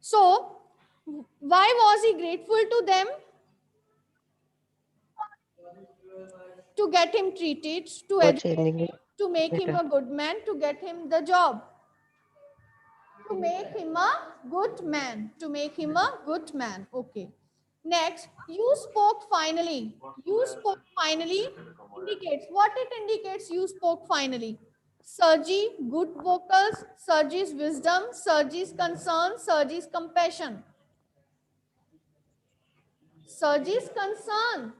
So why was he grateful to them? To get him treated, to For educate changing him, it to make him better. a good man, to get him the job, to make him a good man, to make him a good man. Okay. Next, you spoke finally. You spoke finally indicates what it indicates. You spoke finally. Surgery, good vocals, Surgery's wisdom, Surgery's concern, Surgery's compassion. Surgery's concern.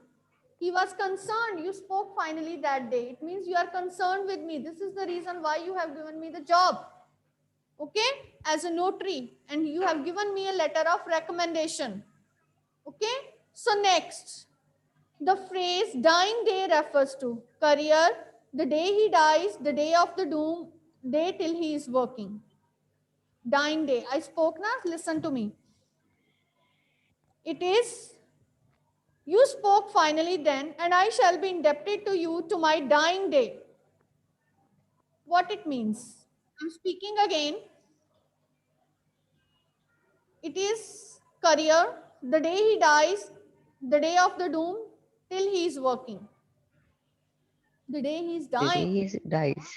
He was concerned. You spoke finally that day. It means you are concerned with me. This is the reason why you have given me the job. Okay, as a notary, and you have given me a letter of recommendation. Okay, so next, the phrase dying day refers to career, the day he dies, the day of the doom, day till he is working. Dying day. I spoke now, listen to me. It is, you spoke finally then, and I shall be indebted to you to my dying day. What it means? I'm speaking again. It is career, the day he dies, the day of the doom, till he is working. The day he is the dying. day he dies.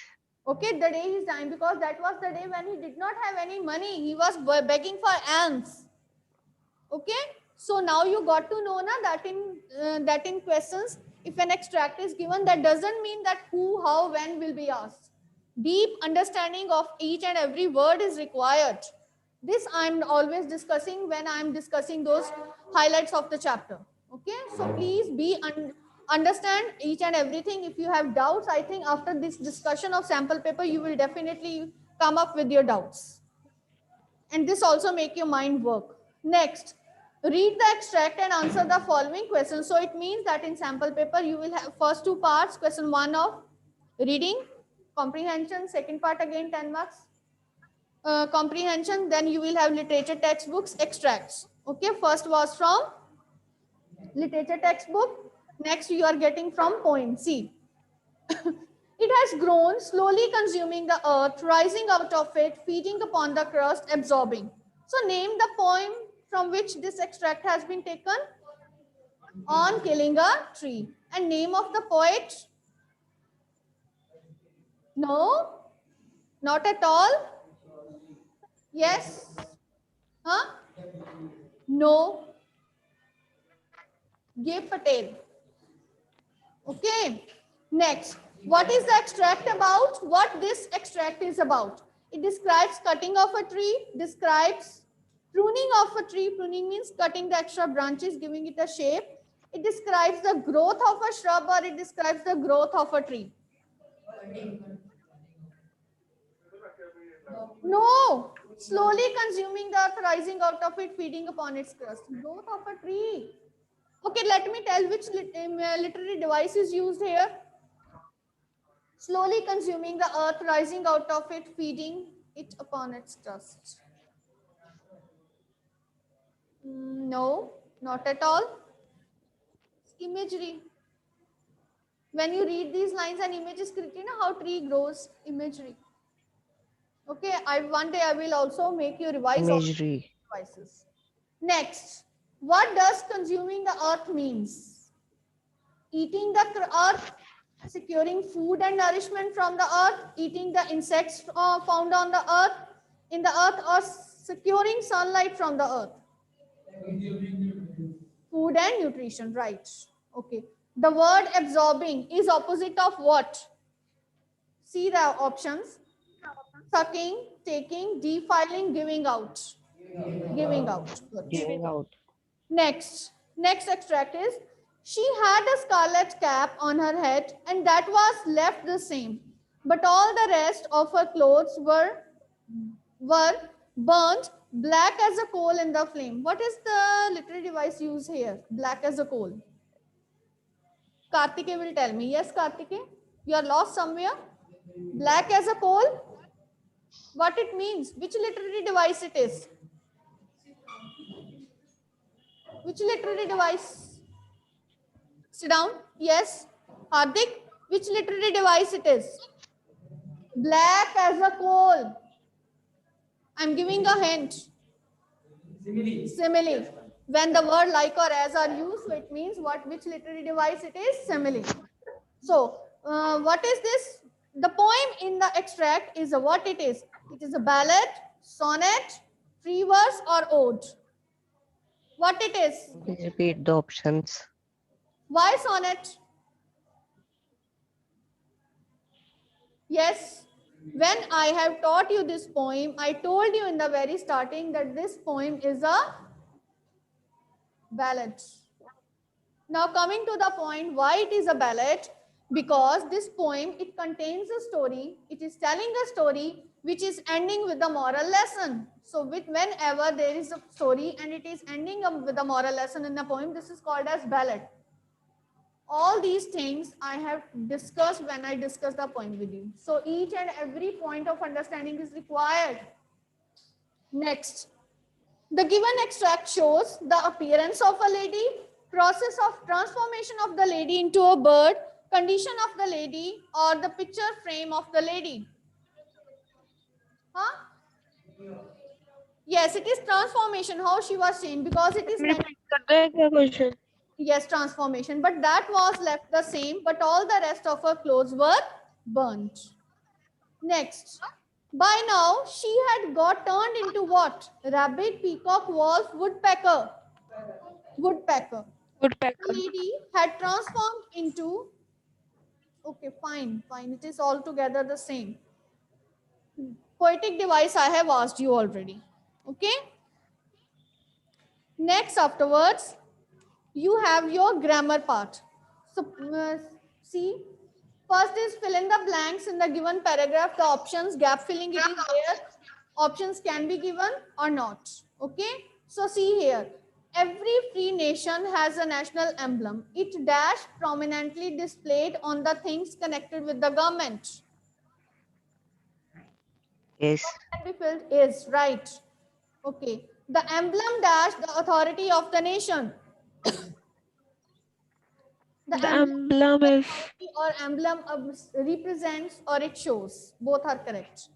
Okay, the day he is dying, because that was the day when he did not have any money. He was begging for ants. Okay, so now you got to know na, that in questions, if an extract is given, that doesn't mean that who, how, when will be asked. Deep understanding of each and every word is required. This I'm always discussing when I'm discussing those highlights of the chapter. Okay, so please understand each and everything. If you have doubts, I think after this discussion of sample paper, you will definitely come up with your doubts. And this also make your mind work. Next, read the extract and answer the following questions. So it means that in sample paper, you will have first two parts. Question 1 of reading, comprehension, second part again 10 marks. Comprehension, then you will have literature textbooks, extracts. Okay, first was from literature textbook. Next you are getting from poem. See, it has grown, slowly consuming the earth, rising out of it, feeding upon the crust, absorbing. So name the poem from which this extract has been taken. On killing a tree. And name of the poet? No, not at all. Yes. Huh? No. Give Patel. Okay. Next, what is the extract about? What this extract is about? It describes cutting of a tree, describes pruning of a tree. Pruning means cutting the extra branches, giving it a shape. It describes the growth of a shrub, or it describes the growth of a tree. No, slowly consuming the earth, rising out of it, feeding upon its crust. Growth of a tree. Okay, let me tell which literary device is used here. Slowly consuming the earth, rising out of it, feeding it upon its crust. No, not at all. Imagery. When you read these lines, an image is created, how tree grows, imagery. Okay, one day I will also make you revise all Imagery. devices. Next, what does consuming the earth means? Eating the earth, securing food and nourishment from the earth, eating the insects found on the earth, in the earth, or securing sunlight from the earth. Food and nutrition, right? Okay. The word absorbing is opposite of what? See the options. Sucking, taking, defiling, giving out. Giving out. Good. Giving out. Next extract is, she had a scarlet cap on her head and that was left the same. But all the rest of her clothes were burnt black as a coal in the flame. What is the literary device used here? Black as a coal. Kartike will tell me. Yes, Kartike, you are lost somewhere. Black as a coal. What it means? Which literary device it is? Which literary device? Sit down. Yes. Hardik, which literary device it is? Black as a coal. I'm giving a hint. Simile. When the word like or as are used, so it means which literary device it is? Simile. So, what is this? The poem in the extract is what it is? It is a ballad, sonnet, free verse, or ode. What it is? Please repeat the options. Why sonnet? Yes. When I have taught you this poem, I told you in the very starting that this poem is a ballad. Now coming to the point, why it is a ballad? Because this poem, it contains a story. It is telling a story which is ending with a moral lesson. So whenever there is a story and it is ending up with a moral lesson in the poem, this is called as ballad. All these things I have discussed when I discussed the poem with you. So each and every point of understanding is required. Next, the given extract shows the appearance of a lady, process of transformation of the lady into a bird, condition of the lady, or the picture frame of the lady. Huh? Yes, it is transformation, how she was changed, because it is Question. yes, transformation, but that was left the same, but all the rest of her clothes were burnt. Next, by now she had got turned into what? Rabbit, peacock, wolf, woodpecker. Woodpecker. The Woodpecker. lady had transformed into, okay, fine, it is altogether the same. Poetic device I have asked you already. Okay. Next, afterwards, you have your grammar part. So, see, first is fill in the blanks in the given paragraph, the options, gap filling, it is there. Options can be given or not. Okay. So, see here, every free nation has a national emblem. It dash prominently displayed on the things connected with the government. Yes. What can be filled is right. Okay. The emblem dash the authority of the nation. The The emblem emblem is or emblem represents or it shows. Both are correct.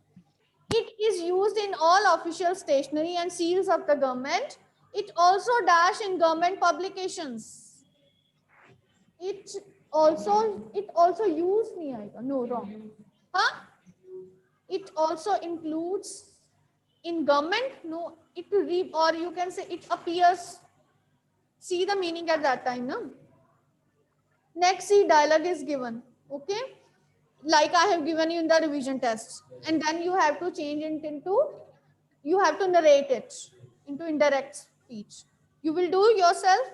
It is used in all official stationery and seals of the government. It also dash in government publications. It also used nahi aayega. No, wrong. Huh? It also includes in government. No, or you can say it appears. See the meaning at that time, no? Next, see dialogue is given. Okay. Like I have given you in the revision test, and then you have to change it into, you have to narrate it into indirect speech. You will do yourself.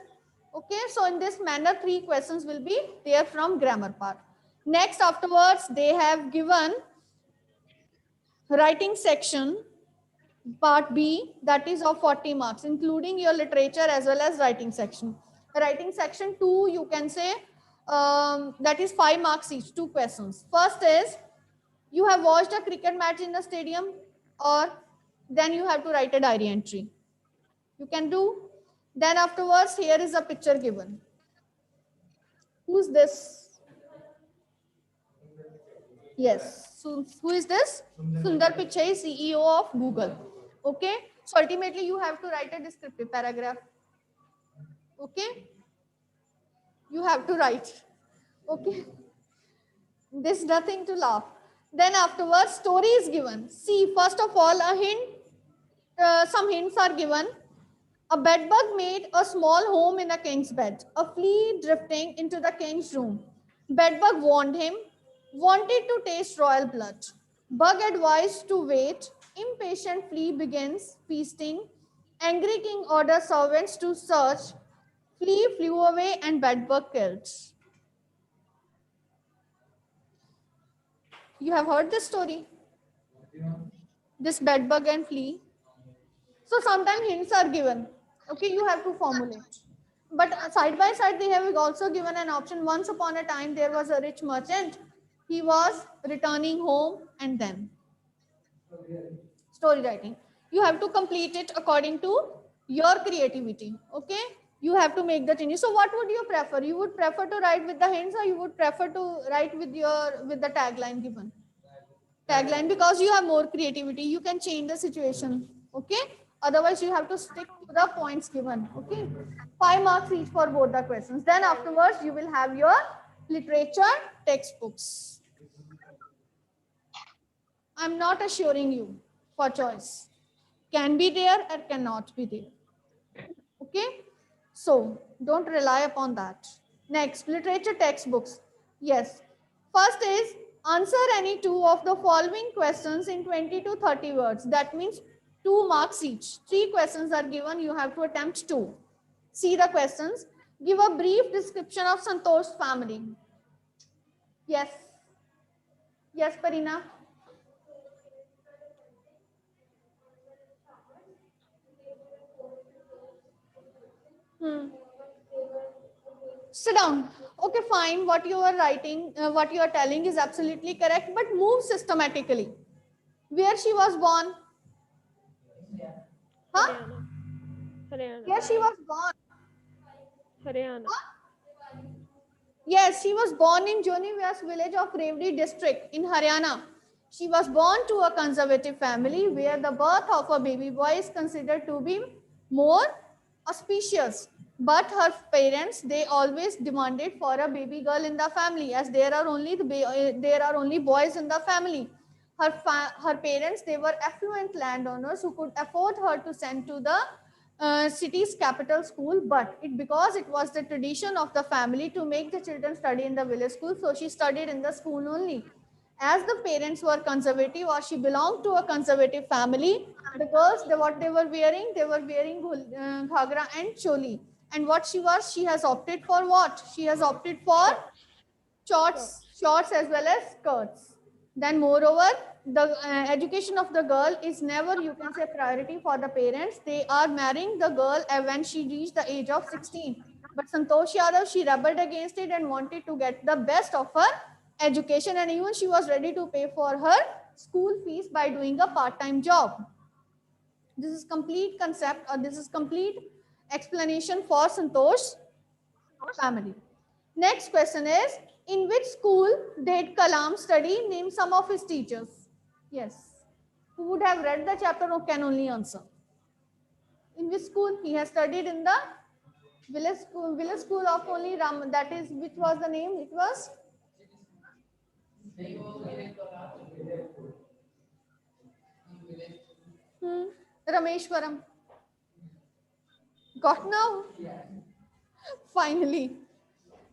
Okay, so in this manner 3 questions will be there from grammar part. Next, afterwards they have given writing section part B, that is of 40 marks, including your literature as well as writing section. Writing section 2, you can say, that is 5 marks each, 2 questions. First is, you have watched a cricket match in the stadium, or then you have to write a diary entry. You can do. Then afterwards, here is a picture given. Who's this? Yes. So who is this? Sundar Pichai, CEO of Google. Okay. So ultimately, you have to write a descriptive paragraph. Okay. You have to write. Okay. There's nothing to laugh. Then afterwards, story is given. See, first of all, a hint. Some hints are given. A bedbug made a small home in a king's bed, a flea drifting into the king's room. Bedbug warned him, wanted to taste royal blood. Bug advised to wait. Impatient flea begins feasting. Angry king orders servants to search. Flea flew away and bedbug killed. You have heard this story? This bedbug and flea. So sometimes hints are given. Okay, you have to formulate. But side by side, they have also given an option. Once upon a time, there was a rich merchant. He was returning home, and then story writing. You have to complete it according to your creativity. Okay, you have to make the changes. So what would you prefer? You would prefer to write with the hints, or you would prefer to write with the tagline given? Tagline, because you have more creativity. You can change the situation. Okay, otherwise you have to stick to the points given. Okay, 5 marks each for both the questions. Then afterwards you will have your literature textbooks. I'm not assuring you for choice. Can be there or cannot be there. Okay, so don't rely upon that. Next, literature textbooks. Yes, first is answer any two of the following questions in 20 to 30 words. That means 2 marks each. 3 questions are given, you have to attempt 2. See the questions. Give a brief description of Santosh's family. Yes, yes, Parina. Sit down. Okay, fine. What you are writing, what you are telling is absolutely correct, but move systematically. Where she was born? Huh? Haryana. Where she was born? Haryana. Yes, she was born in Joni Vyas village of Revdi district in Haryana. She was born to a conservative family where the birth of a baby boy is considered to be more auspicious. But her parents, they always demanded for a baby girl in the family, as there are only boys in the family. Her parents, they were affluent landowners who could afford her to send to the city's capital school, but because it was the tradition of the family to make the children study in the village school, so she studied in the school only. As the parents were conservative, or she belonged to a conservative family, the girls, what they were wearing ghagra and choli. And what she has opted for what? She has opted for shorts as well as skirts. Then moreover, the education of the girl is never, you can say, priority for the parents. They are marrying the girl when she reached the age of 16. But Santosh Yadav, she rebelled against it and wanted to get the best of her education, and even she was ready to pay for her school fees by doing a part-time job. This is complete concept, or this is complete explanation for Santosh's family. Next question is, in which school did Kalam study? Name some of his teachers. Yes. Who would have read the chapter or can only answer? In which school? He has studied in the village school of only Ram. That is, which was the name? It was Rameshwaram. Got now? Finally.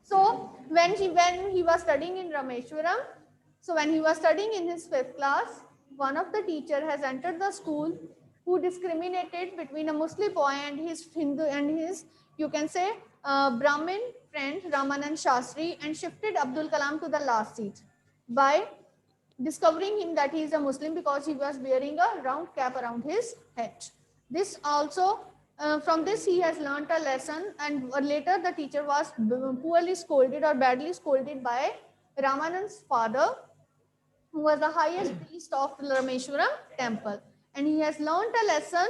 So when he was studying in Rameshwaram, so when he was studying in his 5th class, one of the teacher has entered the school who discriminated between a Muslim boy and his Hindu and his, you can say, Brahmin friend Ramanand Shastri, and shifted Abdul Kalam to the last seat by discovering him that he is a Muslim because he was wearing a round cap around his head. This also, from this he has learnt a lesson, and later the teacher was poorly scolded or badly scolded by Ramanand's father, who was the highest priest of Rameshwaram temple. And he has learnt a lesson.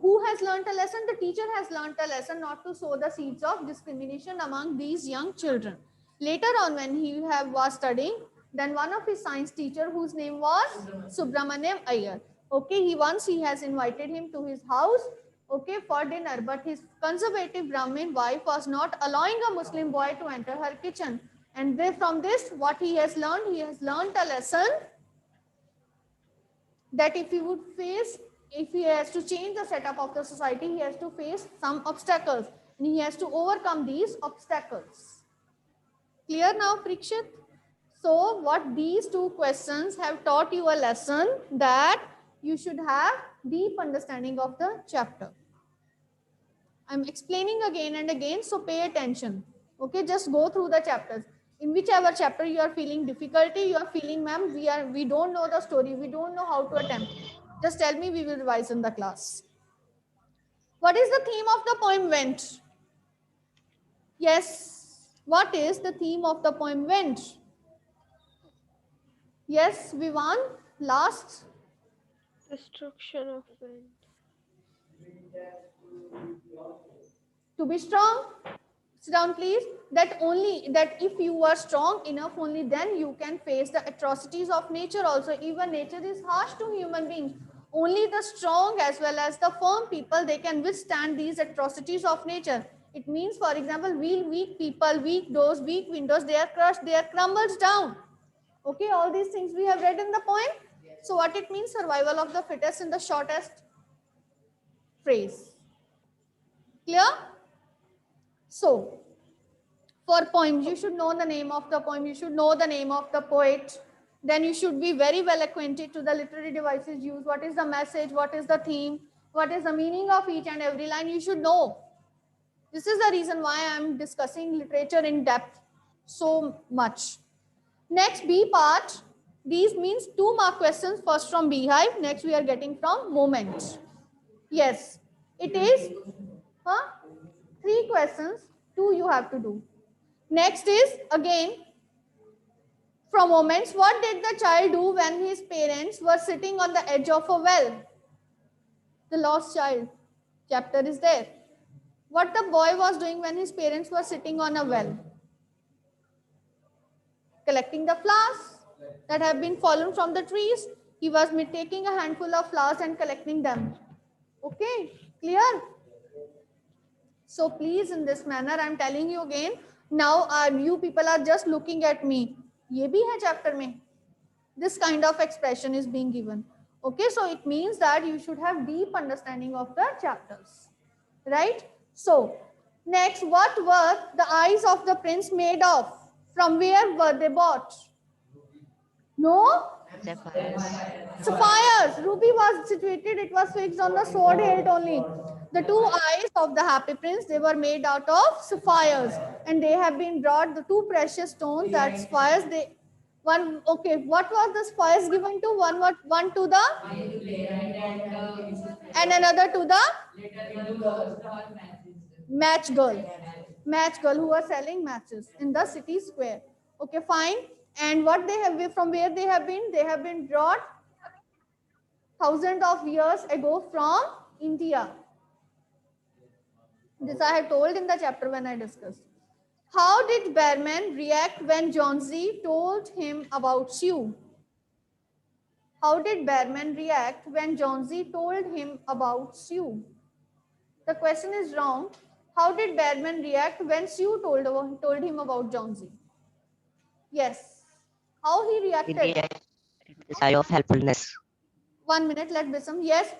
Who has learnt a lesson? The teacher has learnt a lesson not to sow the seeds of discrimination among these young children. Later on, when he was studying, then one of his science teacher, whose name was Subramaniam Iyer. Okay, he has invited him to his house, okay, for dinner, but his conservative Brahmin wife was not allowing a Muslim boy to enter her kitchen. And from this, what he has learned a lesson that if he has to change the setup of the society, he has to face some obstacles, and he has to overcome these obstacles. Clear now, Prikshit? So what these 2 questions have taught you a lesson, that you should have deep understanding of the chapter. I'm explaining again and again, so pay attention. Okay, just go through the chapters. In whichever chapter you are feeling difficulty, you are feeling, ma'am, we don't know the story, we don't know how to attempt. Just tell me, we will revise in the class. What is the theme of the poem Went? Yes, what is the theme of the poem Went? Yes, Vivan, last. Destruction of wind. To be strong. Sit down, please. That if you are strong enough, only then you can face the atrocities of nature also. Even nature is harsh to human beings. Only the strong as well as the firm people, they can withstand these atrocities of nature. It means, for example, weak people, weak doors, weak windows, they are crushed, they are crumbled down. Okay, all these things we have read in the poem. So what it means? Survival of the fittest in the shortest phrase. Clear? So, for poems, you should know the name of the poem, you should know the name of the poet. Then you should be very well acquainted to the literary devices used. What is the message? What is the theme? What is the meaning of each and every line? You should know. This is the reason why I am discussing literature in depth so much. Next, B part. These means 2 mark questions. First from Beehive. Next we are getting from Moment. Yes, it is 3 questions. 2 you have to do. Next is again from Moments. What did the child do when his parents were sitting on the edge of a well? The lost child chapter is there. What the boy was doing when his parents were sitting on a well? Collecting the flowers that have been fallen from the trees. He was taking a handful of flowers and collecting them. Okay, clear? So please, in this manner, I am telling you again. Now you people are just looking at me. ये भी है chapter में. This kind of expression is being given. Okay, so it means that you should have deep understanding of the chapters. Right? So, next, what were the eyes of the prince made of? From where were they bought? No? Sapphires. Sapphires. Ruby was situated, it was fixed on the sword hilt only. The 2 eyes of the happy prince, they were made out of sapphires. And they have been brought, the 2 precious stones, that sapphires, okay, what was the sapphires given to? One to the? And another to the? Match girl who was selling matches in the city square. Okay, fine. And what they have, from where they have been brought thousands of years ago from India. This I have told in the chapter when I discussed. How did Bearman react when Johnsy told him about Sue? How did Bearman react when Johnsy told him about Sue? The question is wrong. How did Bearman react when Sue told him about Johnsy? Yes. How he reacted? He reacted with a sigh of helpfulness. 1 minute, let Bisam. Yes,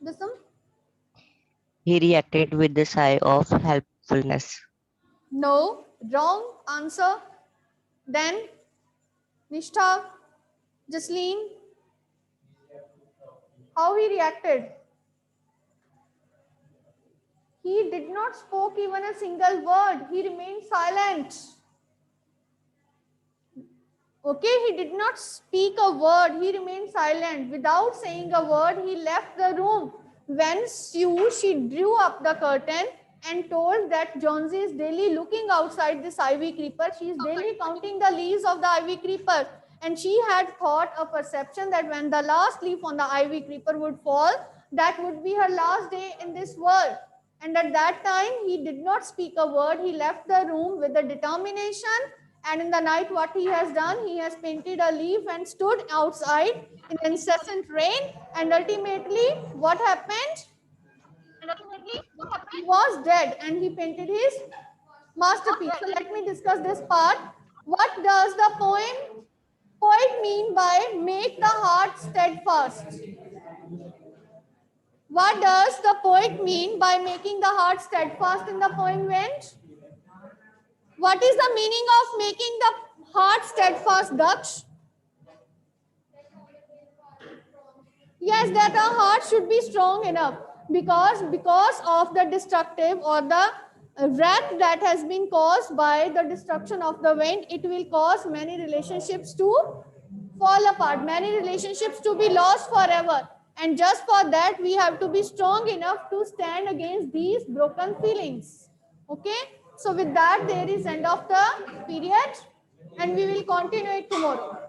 Bisam. He reacted with a sigh of helpfulness. No, wrong answer. Then Nishtha, Jasleen. How he reacted? He did not spoke even a single word. He remained silent. Okay, he did not speak a word. He remained silent. Without saying a word, he left the room. When Sue, she drew up the curtain and told that Johnsy is daily looking outside this ivy creeper. She is daily counting the leaves of the ivy creeper. And she had thought a perception that when the last leaf on the ivy creeper would fall, that would be her last day in this world. And at that time, he did not speak a word. He left the room with the determination. And in the night, what he has done, he has painted a leaf and stood outside in incessant rain. And ultimately, what happened? He was dead and he painted his masterpiece. So let me discuss this part. What does the poet mean by make the heart steadfast? What does the poet mean by making the heart steadfast in the poem Vent? What is the meaning of making the heart steadfast, Daksh? Yes, that our heart should be strong enough because of the destructive or the wrath that has been caused by the destruction of the wind, it will cause many relationships to fall apart, many relationships to be lost forever. And just for that, we have to be strong enough to stand against these broken feelings. Okay? So with that, there is end of the period and we will continue it tomorrow.